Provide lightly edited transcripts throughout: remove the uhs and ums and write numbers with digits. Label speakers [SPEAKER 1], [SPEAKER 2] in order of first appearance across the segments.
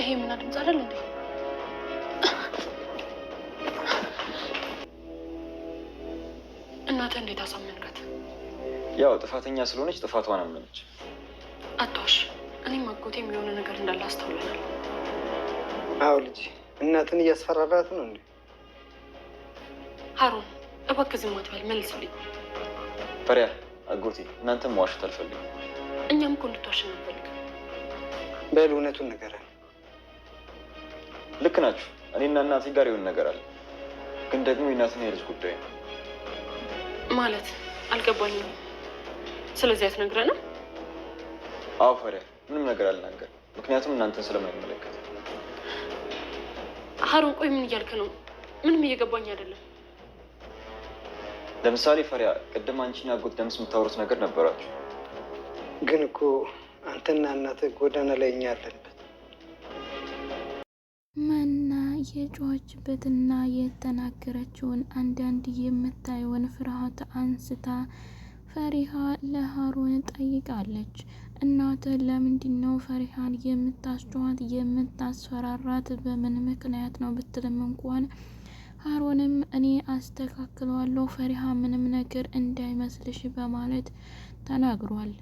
[SPEAKER 1] ይሄ ምን ድምፅ አይደል እንዴ? እናትህ እንዴት አሳመንካት?
[SPEAKER 2] ያው ጥፋተኛ ስለሆነች ጥፋቷን አመነች።
[SPEAKER 1] አትዋሽ። እኔም አጎቴም የሆነ ነገር እንዳለ አስተውለናል።
[SPEAKER 3] አዎ ልጅ፣ እናትን እያስፈራራት ነው እንዴ?
[SPEAKER 1] ሀሩን እባክህ ዝም አትበል፣ መልስልኝ።
[SPEAKER 2] ፈሪያ አጎቴ፣ እናንተም መዋሸት አልፈልግም።
[SPEAKER 1] እኛም እኮ እንድትዋሽ አንፈልግም።
[SPEAKER 3] በል እውነቱን ንገረን።
[SPEAKER 2] ልክ ናችሁ። እኔና እናቴ ጋር የሆነ ነገር አለ፣ ግን ደግሞ የእናትና የልጅ ጉዳይ ነው።
[SPEAKER 1] ማለት አልገባኝም። ስለዚህ አትነግረንም?
[SPEAKER 2] አዎ ፈሪያ፣ ምንም ነገር አልናገርም፣ ምክንያቱም እናንተን ስለማይመለከት።
[SPEAKER 1] ሀሩን ቆይ ምን እያልክ ነው? ምንም እየገባኝ አይደለም።
[SPEAKER 2] ለምሳሌ ፈሪያ፣ ቅድም አንቺና አጎት ደምስ የምታወሩት ነገር ነበራችሁ።
[SPEAKER 3] ግን እኮ አንተና እናትህ ጎዳና ላይ እኛ ያለንበት
[SPEAKER 4] መና የጮኸችበትና የተናገረችውን አንዳንድ የምታየውን ፍርሃት አንስታ ፈሪሃ ለሀሩን ጠይቃለች። እናትህ ለምንድን ነው ፈሪሃን የምታስጮኋት የምታስፈራራት በምን ምክንያት ነው ብትልም እንኳን ሀሩንም እኔ አስተካክለዋለሁ ፈሪሃ ምንም ነገር እንዳይመስልሽ በማለት ተናግሯል።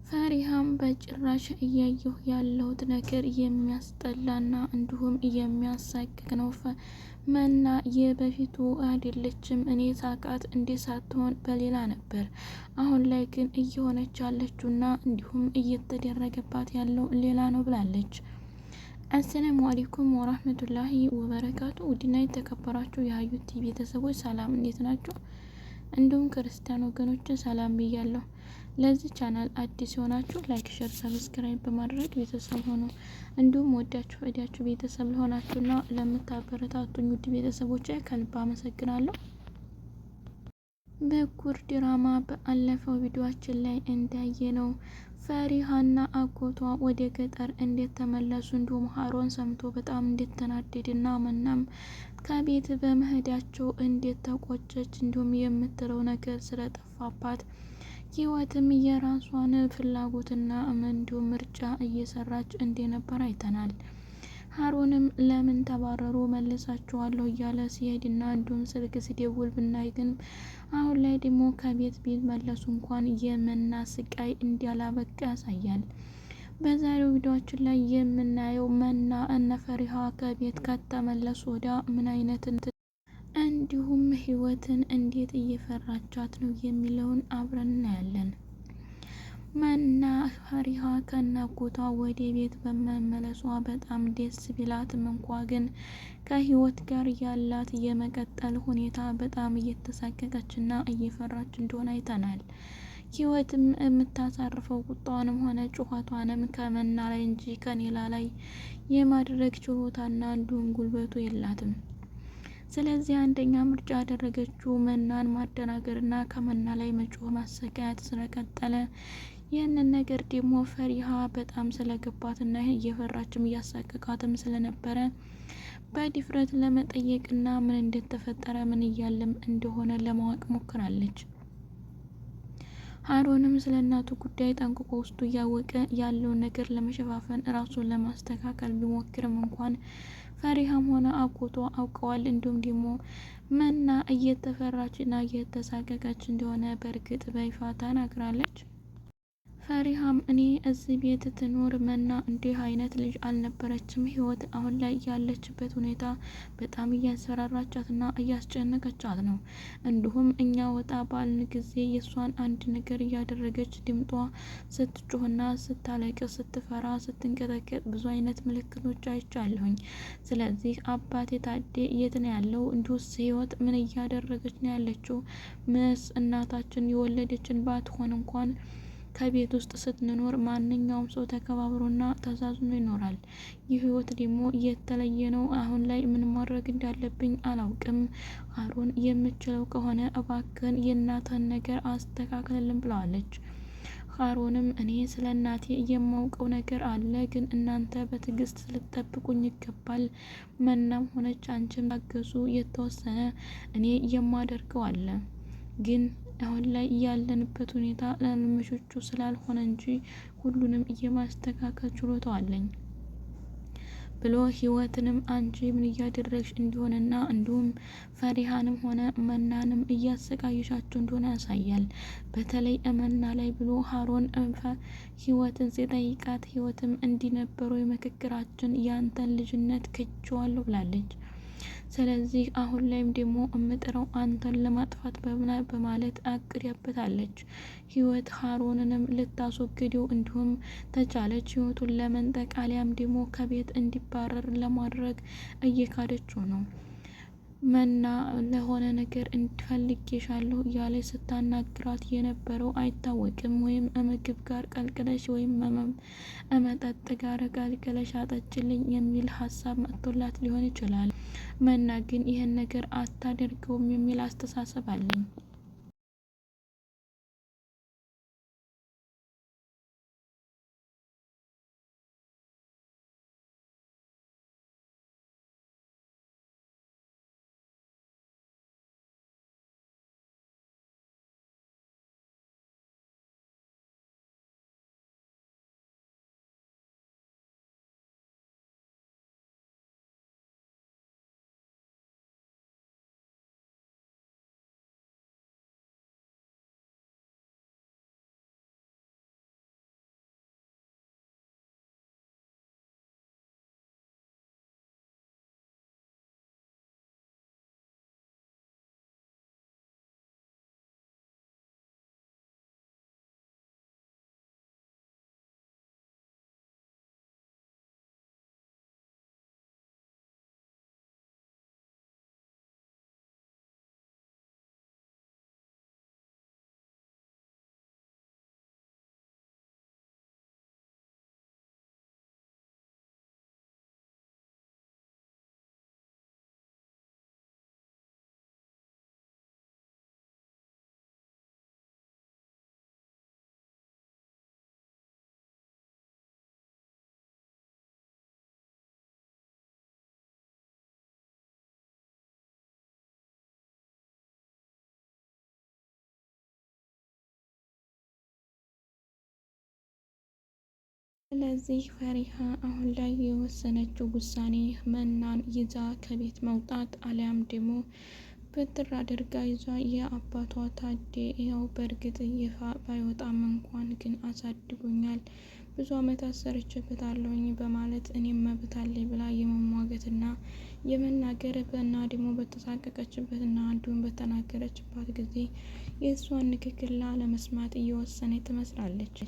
[SPEAKER 4] ፈሪሃም በጭራሽ እያየሁ ያለሁት ነገር የሚያስጠላና እንዲሁም የሚያሳቅቅ ነው። መና የበፊቱ አይደለችም። እኔ ሳቃት እንዴ ሳትሆን በሌላ ነበር። አሁን ላይ ግን እየሆነች ያለችውና እንዲሁም እየተደረገባት ያለው ሌላ ነው ብላለች። አሰላሙ አለይኩም ወራህመቱላሂ ወበረካቱ። ውድና የተከበራችሁ የሀዩቲ ቤተሰቦች ሰላም፣ እንዴት ናችሁ? እንዲሁም ክርስቲያን ወገኖች ሰላም ብያለሁ። ለዚህ ቻናል አዲስ የሆናችሁ ላይክ፣ ሼር፣ ሰብስክራይብ በማድረግ ቤተሰብ ሆኑ። እንዲሁም ወዳችሁ ወዳችሁ ቤተሰብ ለሆናችሁና ለምታበረታቱኝ ውድ ቤተሰቦች ከልብ አመሰግናለሁ። በኩር ድራማ በአለፈው ቪዲዮአችን ላይ እንዳየነው ፈሪሃና አጎቷ ወደ ገጠር እንዴት ተመለሱ፣ እንዲሁም ሀሩን ሰምቶ በጣም እንዴት ተናደደና መናም ከቤት በመሄዳቸው እንዴት ተቆጨች፣ እንዲሁም የምትለው ነገር ስለጠፋባት ህይወትም የራሷን ፍላጎትና እንዲሁም ምርጫ እየሰራች እንደነበር አይተናል። ሀሩንም ለምን ተባረሩ መልሳችኋለሁ እያለ ሲሄድና እንዲሁም ስልክ ሲደውል ብናይ ግን አሁን ላይ ደግሞ ከቤት ቢመለሱ እንኳን የመና ስቃይ እንዲያላበቃ ያሳያል። በዛሬው ቪዲዮአችን ላይ የምናየው መና እነ ፈሪሃ ከቤት ከተመለሱ ወዲያ ምን አይነት እንዲሁም ህይወትን እንዴት እየፈራቻት ነው የሚለውን አብረን እናያለን። መና ፈሪሃ ከናጎቷ ወደ ቤት በመመለሷ በጣም ደስ ቢላትም እንኳ ግን ከህይወት ጋር ያላት የመቀጠል ሁኔታ በጣም እየተሳቀቀችና እየፈራች እንደሆነ አይተናል። ህይወትም የምታሳርፈው ቁጣዋንም ሆነ ጩኸቷንም ከመና ላይ እንጂ ከኔላ ላይ የማድረግ ችሎታና እንዲሁም ጉልበቱ የላትም። ስለዚህ አንደኛ ምርጫ ያደረገችው መናን ማደናገርና ከመና ላይ መጮህ ማሰቃየት ስለቀጠለ ይህንን ነገር ደግሞ ፈሪሃ በጣም ስለገባትና እየፈራችም እያሳቀቃትም ስለነበረ በድፍረት ለመጠየቅና ምን እንደተፈጠረ ምን እያለም እንደሆነ ለማወቅ ሞክራለች። ሀሩንም ስለ እናቱ ጉዳይ ጠንቅቆ ውስጡ እያወቀ ያለውን ነገር ለመሸፋፈን ራሱን ለማስተካከል ቢሞክርም እንኳን ፈሪሃም ሆነ አጎቷ አውቀዋል። እንዲሁም ደግሞ መና እየተፈራችና እየተሳቀቀች እንደሆነ በእርግጥ በይፋ ተናግራለች። ፈሪሃም እኔ እዚህ ቤት ትኖር መና እንዲህ አይነት ልጅ አልነበረችም። ህይወት አሁን ላይ ያለችበት ሁኔታ በጣም እያስፈራራቻትና እያስጨነቀቻት ነው። እንዲሁም እኛ ወጣ ባልን ጊዜ የእሷን አንድ ነገር እያደረገች ድምጧ ስትጮህና ስታለቅስ፣ ስትፈራ፣ ስትንቀጠቀጥ ብዙ አይነት ምልክቶች አይቻለሁኝ። ስለዚህ አባቴ ታዴ የት ነው ያለው? እንዲሁስ ህይወት ምን እያደረገች ነው ያለችው? ምስ እናታችን የወለደችን ባትሆን እንኳን ከቤት ውስጥ ስትኖር ማንኛውም ሰው ተከባብሮና ተዛዝኖ ይኖራል። ይህ ህይወት ደግሞ የተለየ ነው። አሁን ላይ ምን ማድረግ እንዳለብኝ አላውቅም። ሀሩን የምችለው ከሆነ እባክን የእናትህን ነገር አስተካክልልን ብለዋለች። ሀሩንም እኔ ስለ እናቴ የማውቀው ነገር አለ፣ ግን እናንተ በትዕግስት ልትጠብቁኝ ይገባል። መናም ሆነች አንቺም ታገሱ፣ የተወሰነ እኔ የማደርገው አለ ግን አሁን ላይ ያለንበት ሁኔታ ለምሾቹ ስላልሆነ እንጂ ሁሉንም የማስተካከል ችሎታው አለኝ። ብሎ ህይወትንም አንቺ ምን እያደረግሽ እንደሆነና እንዲሁም ፈሪሃንም ሆነ መናንም እያሰቃየሻቸው እንደሆነ ያሳያል። በተለይ መና ላይ ብሎ ሀሮን ህይወትን ሲጠይቃት ህይወትም እንዲነበሩ የምክክራችን ያንተን ልጅነት ክጄዋለሁ ብላለች። ስለዚህ አሁን ላይም ደግሞ እምጥረው አንተን ለማጥፋት በማለት አቅዳበታለች። ህይወት ሀሮንንም ልታስወግደው እንዲሁም ተቻለች ህይወቱን ለመንጠቅ አሊያም ደግሞ ከቤት እንዲባረር ለማድረግ እየካደችው ነው። መና ለሆነ ነገር እንድፈልጌሻለሁ እያለ ስታናግራት የነበረው አይታወቅም። ወይም ምግብ ጋር ቀልቅለሽ ወይም መጠጥ ጋር ቀልቅለሽ አጠጭልኝ የሚል ሀሳብ መጥቶላት ሊሆን ይችላል። መና ግን ይህን ነገር አታደርገውም የሚል አስተሳሰብ አለኝ። ስለዚህ ፈሪሃ አሁን ላይ የወሰነችው ውሳኔ መናን ይዛ ከቤት መውጣት አሊያም ደግሞ ብትር አድርጋ ይዛ የአባቷ ታዴ ያው በእርግጥ ይፋ ባይወጣም እንኳን ግን አሳድጎኛል፣ ብዙ አመት አሰርቼበታለሁኝ በማለት እኔም መብት አለኝ ብላ የመሟገትና የመናገር እና ደግሞ በተሳቀቀችበትና እንዲሁም በተናገረችባት ጊዜ የእሷን ንግግር ላለመስማት እየወሰነ ትመስላለች።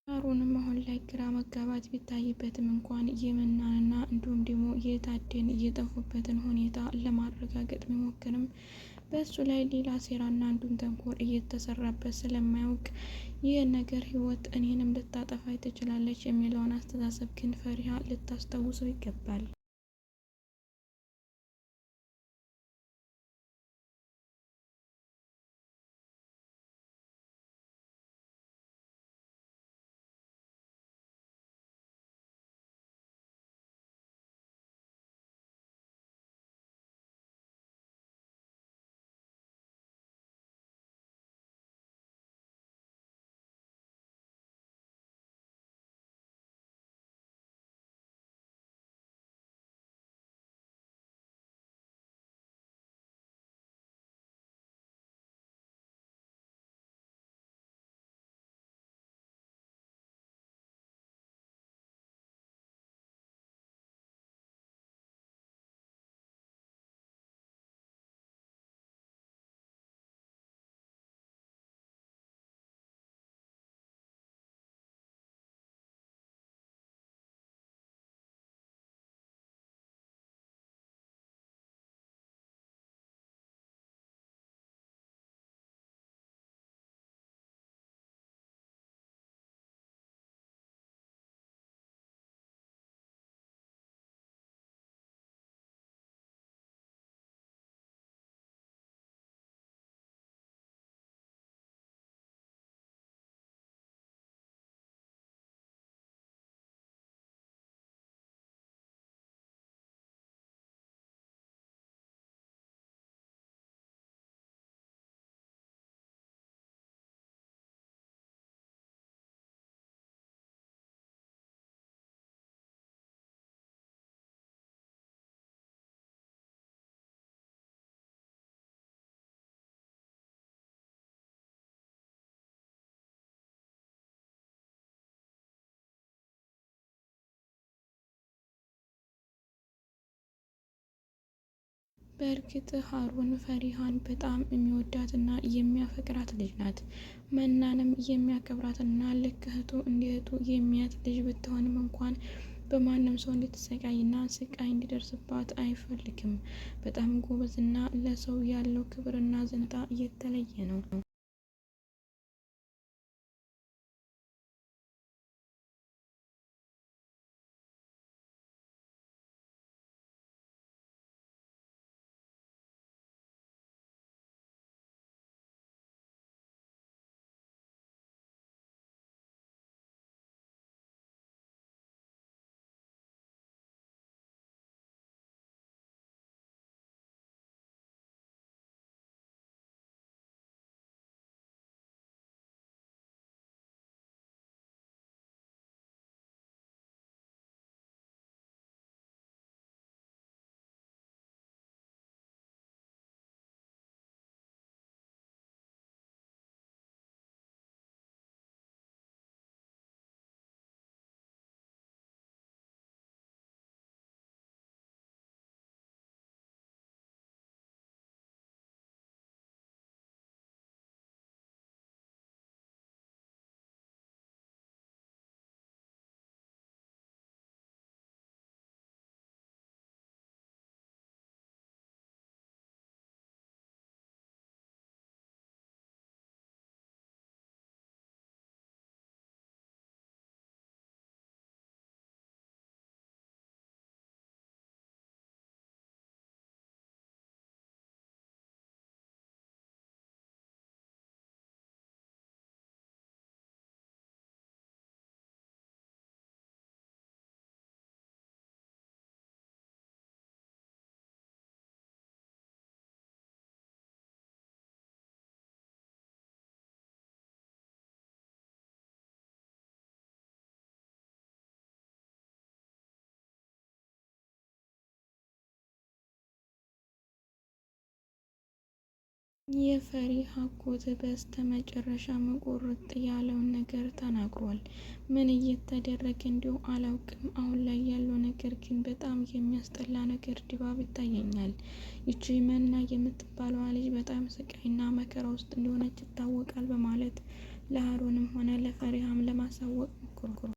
[SPEAKER 4] ሀሩንም አሁን ላይ ግራ መጋባት ቢታይበትም እንኳን የመናንና እንዲሁም ደግሞ የታዴን እየጠፉበትን ሁኔታ ለማረጋገጥ ቢሞክርም በእሱ ላይ ሌላ ሴራና እንዲሁም ተንኮል እየተሰራበት ስለማያውቅ ይህ ነገር ህይወት እኔንም ልታጠፋ ትችላለች የሚለውን አስተሳሰብ ግን ፈሪሃ ልታስታውሰው ይገባል። በእርግጥ ሀሩን ፈሪሃን በጣም የሚወዳትና የሚያፈቅራት ልጅ ናት። መናንም የሚያከብራትና ልክ እህቱ እንደ እህቱ የሚያት ልጅ ብትሆንም እንኳን በማንም ሰው እንድትሰቃይና ስቃይ እንዲደርስባት አይፈልግም። በጣም ጎበዝና ለሰው ያለው ክብርና ዝንታ የተለየ ነው። የፈሪሃ አጎት በስተ መጨረሻ ቁርጥ ያለውን ነገር ተናግሯል። ምን እየተደረገ እንዲሁ አላውቅም። አሁን ላይ ያለው ነገር ግን በጣም የሚያስጠላ ነገር ድባብ ይታየኛል። ይቺ መና የምትባለዋ ልጅ በጣም ስቃይና መከራ ውስጥ እንደሆነች ይታወቃል በማለት ለሀሩንም ሆነ ለፈሪሃም ለማሳወቅ ሞክሯል።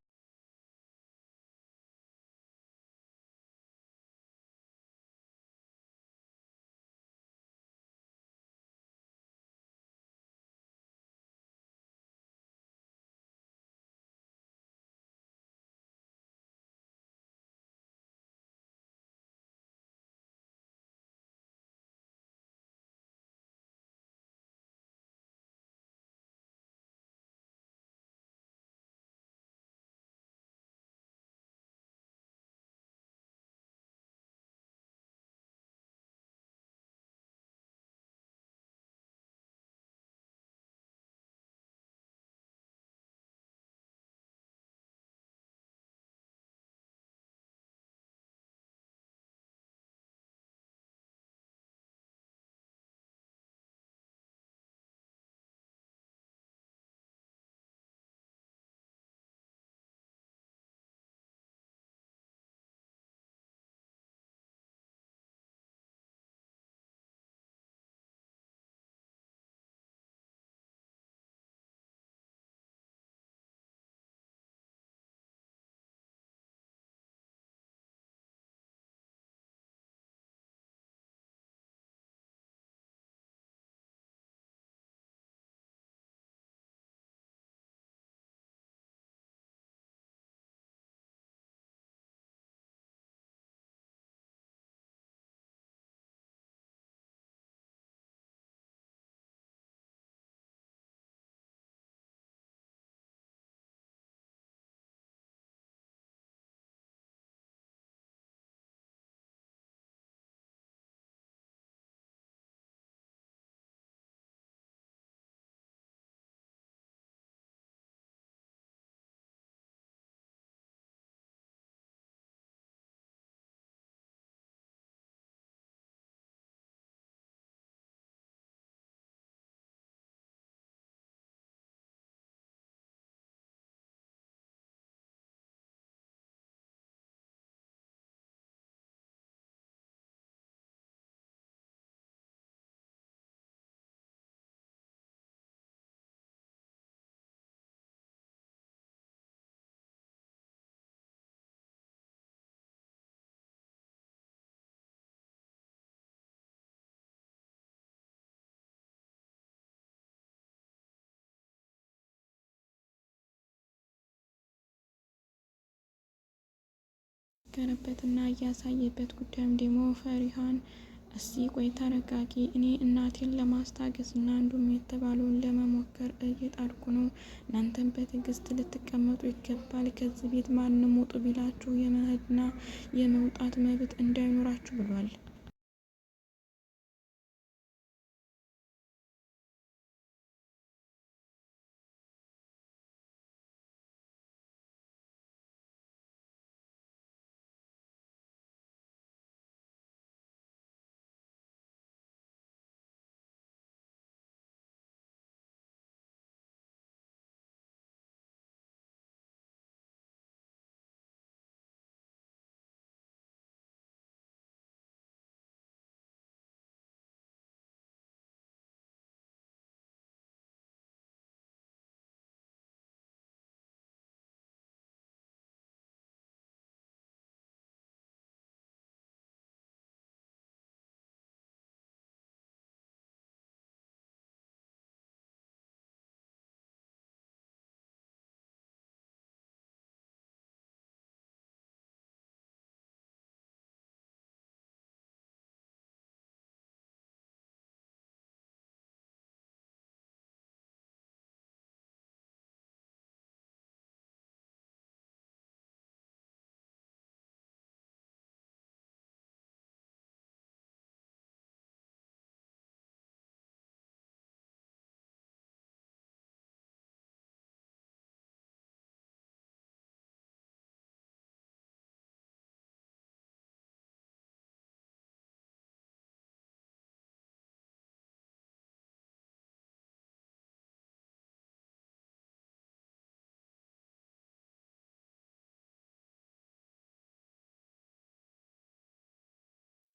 [SPEAKER 4] ገረበትና እያሳየበት ጉዳይም ደግሞ ፈሪሃን እስቲ ቆይ ተረጋጊ፣ እኔ እናቴን ለማስታገስ እና አንዱም የተባለውን ለመሞከር እየጣርኩ ነው። እናንተም በትዕግስት ልትቀመጡ ይገባል። ከዚህ ቤት ማንም ውጡ ቢላችሁ የመሄድና የመውጣት መብት እንዳይኖራችሁ ብሏል።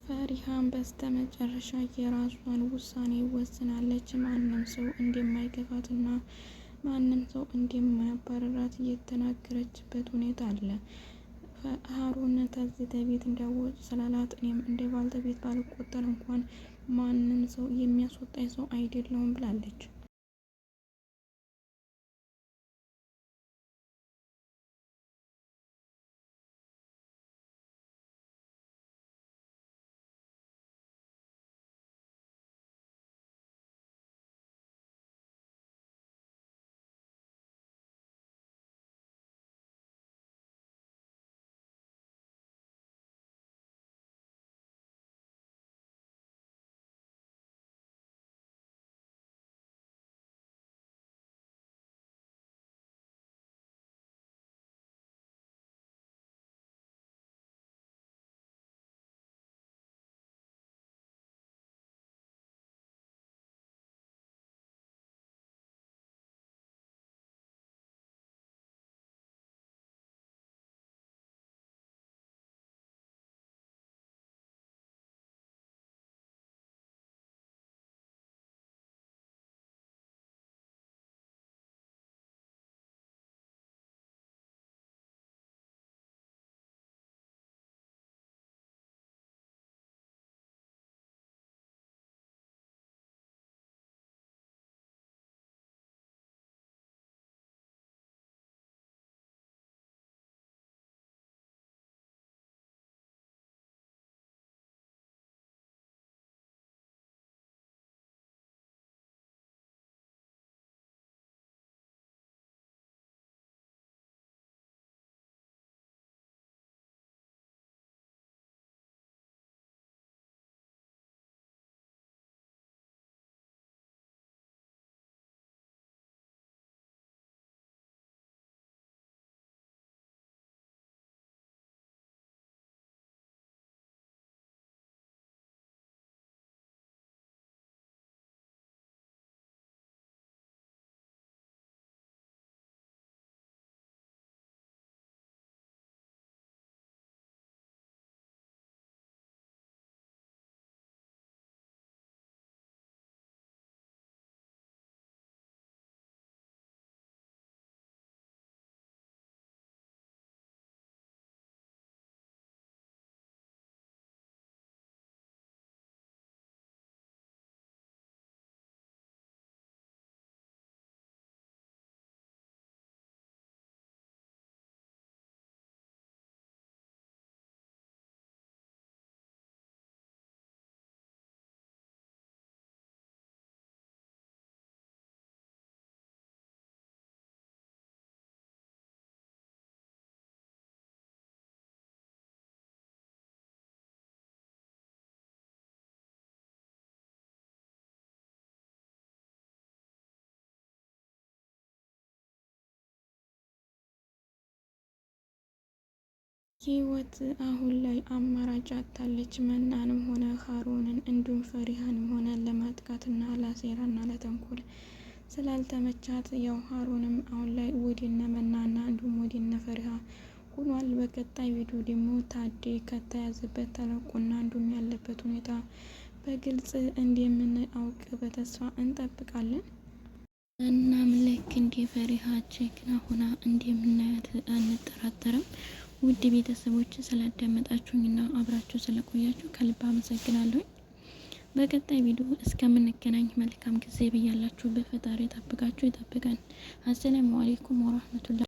[SPEAKER 4] ፈሪሃን በስተመጨረሻ የራሷን ውሳኔ ወስናለች። ማንም ሰው እንደማይገፋትና ማንም ሰው እንደማያባረራት እየተናገረችበት ሁኔታ አለ። ሀሩን ከዚህ ቤት እንዲያወጭ ስላላት እኔም እንደ ባልተቤት ባልቆጠር እንኳን ማንም ሰው የሚያስወጣኝ ሰው አይደለሁም ብላለች። ህይወት አሁን ላይ አማራጭ አታለች። መናንም ሆነ ሀሩንን እንዲሁም ፈሪሃንም ሆነ ለማጥቃትና ለሴራና ለተንኮል ስላልተመቻት ያው ሀሩንም አሁን ላይ ወዲነ መናና እንዲሁም ወዲነ ፈሪሃ ሆኗል። በቀጣይ ቪዲዮ ደግሞ ታዴ ከተያዘበት ተለቁና እንዲሁም ያለበት ሁኔታ በግልጽ እንደምናውቅ በተስፋ እንጠብቃለን። እናም ልክ እንደ ፈሪሃ ጀግና ሆና እንደምናያት አንጠራጠርም። ውድ ቤተሰቦች ስላዳመጣችሁኝና አብራችሁ ስለቆያችሁ ከልብ አመሰግናለሁ። በቀጣይ ቪዲዮ እስከምንገናኝ መልካም ጊዜ ብያላችሁ። በፈጣሪ ጠብቃችሁ ይጠብቀን። አሰላሙ አለይኩም ወራህመቱላህ